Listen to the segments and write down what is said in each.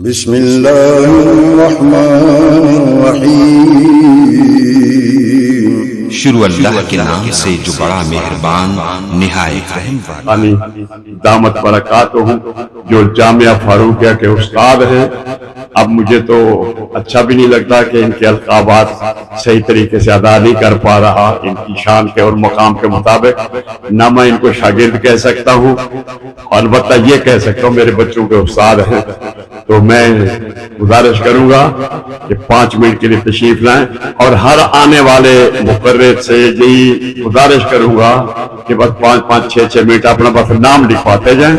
بسم الله الرحمن الرحیم شروع اللہ کے نام سے جو بڑا مہربان نہایت رحم والا۔ دامت برکاتہ ہوں جو جامعہ فاروقیہ کے استاد ہیں۔ اب مجھے تو اچھا بھی نہیں لگتا کہ ان کے القابات صحیح طریقے سے ادا نہیں کر پا رہا ان کی شان کے اور مقام کے مطابق، نہ میں ان کو شاگرد کہہ سکتا ہوں، البتہ یہ کہہ سکتا ہوں میرے بچوں کے استاد ہیں۔ تو میں گزارش کروں گا کہ 5 منٹ کے لیے تشریف لائیں، اور ہر آنے والے مقرر سے یہی گزارش کروں گا کہ بس 5-6 منٹ اپنا بس نام لکھواتے جائیں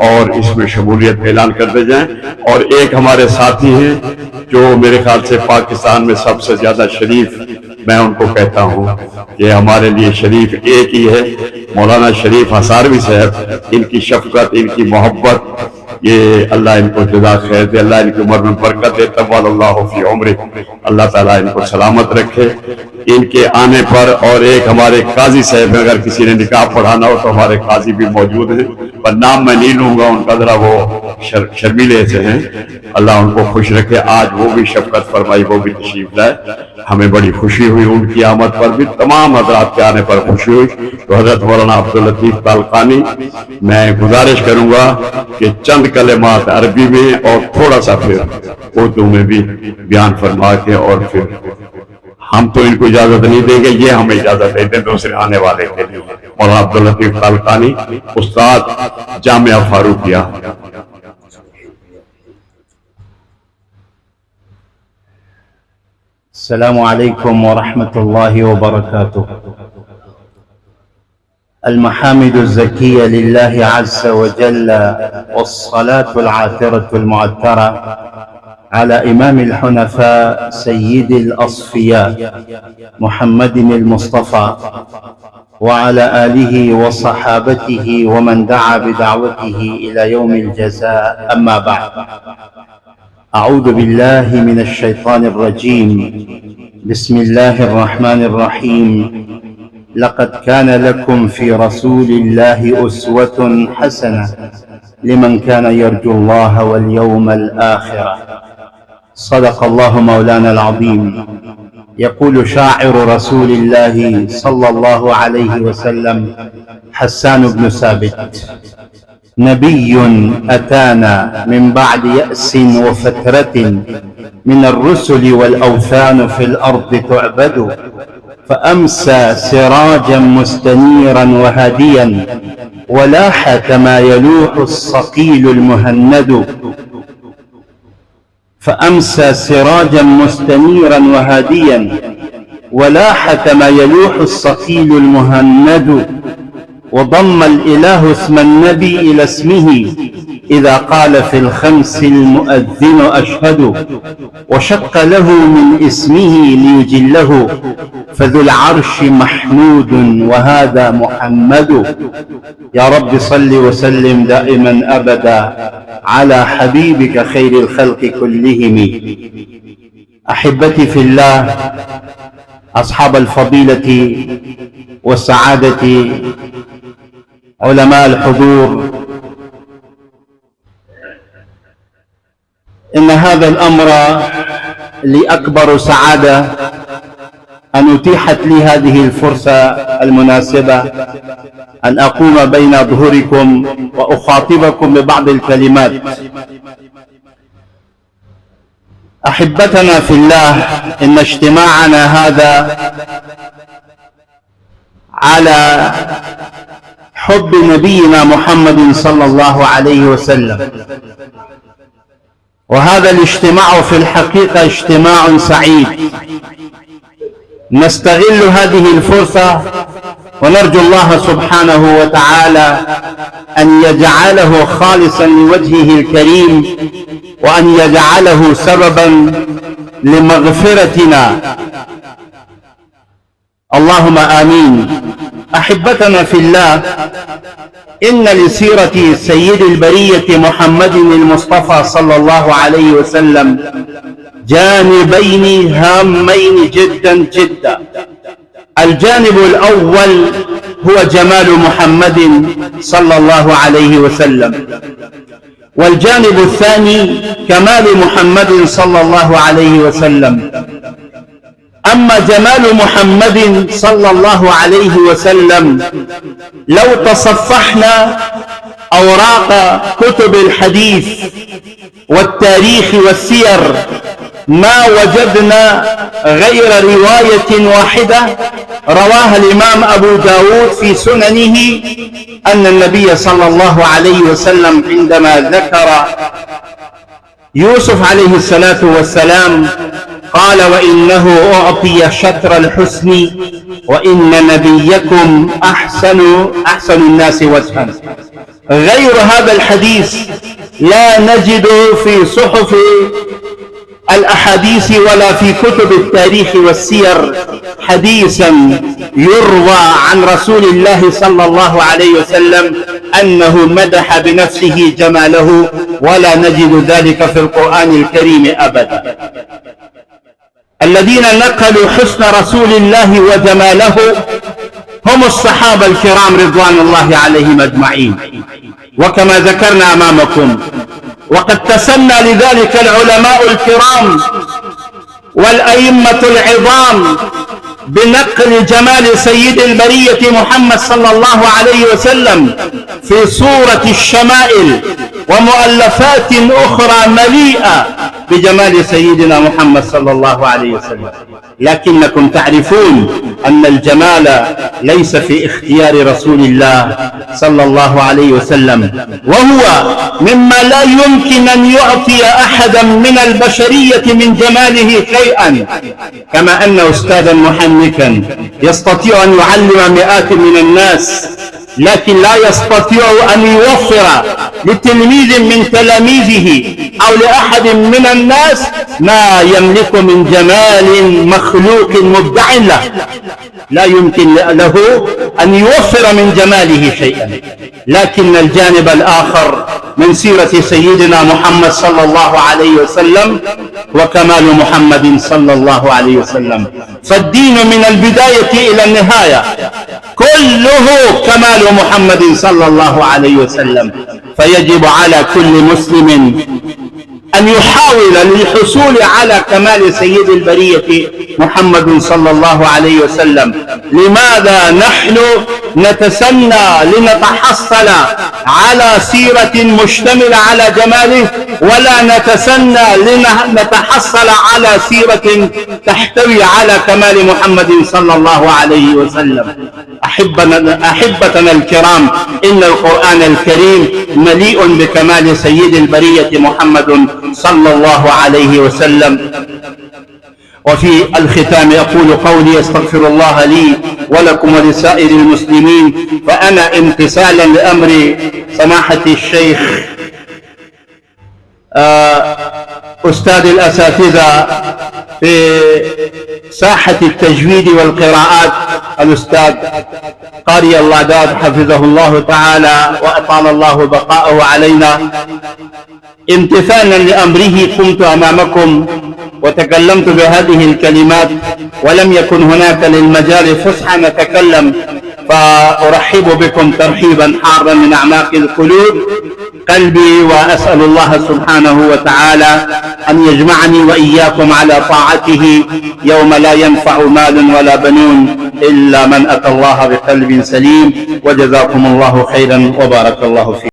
اور اس میں شمولیت کا اعلان کرتے جائیں۔ اور ایک ہمارے ساتھی ہیں جو میرے خیال سے پاکستان میں سب سے زیادہ شریف میں ان کو کہتا ہوں کہ ہمارے لیے شریف ایک ہی ہے، مولانا شریف ہساروی صاحب۔ ان کی شفقت، ان کی محبت، یہ اللہ ان کو جزا خیر دے، اللہ ان کی عمر میں برکت دے، طول اللہ فی عمرہ، اللہ تعالیٰ ان کو سلامت رکھے۔ ان کے آنے پر اور ایک ہمارے قاضی صاحب، اگر کسی نے نکاح پڑھانا ہو تو ہمارے قاضی بھی موجود ہیں، پر نام میں نہیں لوں گا ان کا، ذرا وہ شرمیلے سے ہیں، اللہ ان کو خوش رکھے۔ آج وہ بھی شفقت فرمائی، وہ بھی تشریف لائے، ہمیں بڑی خوشی ہوئی ان کی آمد پر بھی، تمام حضرات کے آنے پر خوشی ہوئی۔ تو حضرت مولانا عبداللطیف تالقانی، میں گزارش کروں گا کہ چند کلمات عربی میں اور تھوڑا سا پھر اردو میں بھی بیان فرما کے، اور پھر ہم تو ان کو اجازت نہیں دیں گے، یہ ہمیں اجازت دیتے دوسرے آنے والے کے لیے۔ مولانا عبداللطیف تالقانی، استاد جامعہ فاروقیہ۔ السلام عليكم ورحمة الله وبركاته. المحامد الزكية لله عز وجل، والصلاة العاطرة المعترة على إمام الحنفاء سيد الأصفياء محمد المصطفى، وعلى آله وصحابته ومن دعا بدعوته إلى يوم الجزاء. أما بعد، أعوذ بالله من الشيطان الرجيم. بسم الله الرحمن الرحيم. لقد كان لكم في رسول الله أسوة حسنة لمن كان يرجو الله واليوم الآخر. صدق الله مولانا العظيم. يقول شاعر رسول الله صلى الله عليه وسلم حسان بن ثابت: نبي أتانا من بعد يأس وفترة من الرسل والأوثان في الأرض تعبد، فأمسى سراجا مستنيرا وهاديا ولاح كما يلوح الصقيل المهند. فأمسى سراجا مستنيرا وهاديا ولاح كما يلوح الصقيل المهند. وضم الإله اسم النبي إلى اسمه إذا قال في الخمس المؤذن أشهد، وشق له من اسمه ليجله، فذو العرش محمود وهذا محمد. يا رب صل وسلم دائما أبدا على حبيبك خير الخلق كلهم. أحبتي في الله، أصحاب الفضيلة والسعادة، علماء الحضور، إن هذا الأمر لي أكبر سعادة أن أتيحت لي هذه الفرصة المناسبة أن أقوم بين ظهوركم وأخاطبكم ببعض الكلمات. أحبتنا في الله، إن اجتماعنا هذا على حب نبينا محمد صلى الله عليه وسلم، وهذا الاجتماع في الحقيقة اجتماع سعيد. نستغل هذه الفرصة ونرجو الله سبحانه وتعالى أن يجعله خالصا لوجهه الكريم، وأن يجعله سببا لمغفرتنا، اللهم آمين. أحبتنا في الله، إن لسيرة سيد البرية محمد المصطفى صلى الله عليه وسلم جانبين هامين جدا جدا. الجانب الأول هو جمال محمد صلى الله عليه وسلم، والجانب الثاني كمال محمد صلى الله عليه وسلم. أما جمال محمد صلى الله عليه وسلم لو تصفحنا أوراق كتب الحديث والتاريخ والسير ما وجدنا غير رواية واحدة رواها الإمام أبو داود في سننه أن النبي صلى الله عليه وسلم عندما ذكر يوسف عليه الصلاة والسلام قال: وإنه أعطي شطر الحسن وإن نبيكم أحسن الناس وجها. غير هذا الحديث لا نجد في صحف الأحاديث ولا في كتب التاريخ والسير حديثا يروى عن رسول الله صلى الله عليه وسلم أنه مدح بنفسه جماله، ولا نجد ذلك في القرآن الكريم أبدا. الذين نقلوا حسن رسول الله وجماله هم الصحابة الكرام رضوان الله عليهم أجمعين، وكما ذكرنا أمامكم وقد تسنى لذلك العلماء الكرام والأئمة العظام بنقل جمال سيد البرية محمد صلى الله عليه وسلم في صورة الشمائل ومؤلفات أخرى مليئة بجمال سيدنا محمد صلى الله عليه وسلم. لكنكم تعرفون أن الجمال ليس في اختيار رسول الله صلى الله عليه وسلم، وهو مما لا يمكن أن يعطي أحدا من البشرية من جماله شيئا. كما أن أستاذا محنكا يستطيع أن يعلم مئات من الناس، لكن لا يستطيع أن يوفر لتلميذ من تلاميذه أو لأحد من الناس ما يملك من جمال مخلوق مبدع له. لا يمكن له أن يوفر من جماله شيئا. لكن الجانب الآخر من سيرة سيدنا محمد صلى الله عليه وسلم وكمال محمد صلى الله عليه وسلم، فالدين من البداية إلى النهاية كله كمال محمد صلى الله عليه وسلم. فيجب على كل مسلم أن يحاول للحصول على كمال سيد البرية محمد صلى الله عليه وسلم. لماذا نحن نتسنى لنتحصل على سيرة مشتملة على جماله، ولا نتسنى لنتحصل على سيرة تحتوي على كمال محمد صلى الله عليه وسلم؟ أحبتنا الكرام، إن القرآن الكريم مليء بكمال سيد البرية محمد صلى الله عليه وسلم. وفي الختام أقول قولي أستغفر الله لي ولكم ولسائر المسلمين. فأنا امتثالا لأمر سماحة الشيخ أستاذ الأساتذة في ساحة التجويد والقراءات الأستاذ قاري العداد حفظه الله تعالى وأطال الله بقاءه علينا، امتثالا لأمره قمت أمامكم وتكلمت بهذه الكلمات، ولم يكن هناك للمجال فسحة نتكلم، فأرحب بكم ترحيبا حارا من أعماق القلوب قلبي، وأسأل الله سبحانه وتعالى أن يجمعني وإياكم على طاعته يوم لا ينفع مال ولا بنون إلا من أتى الله بقلب سليم. وجزاكم الله خيرا وبارك الله فيكم.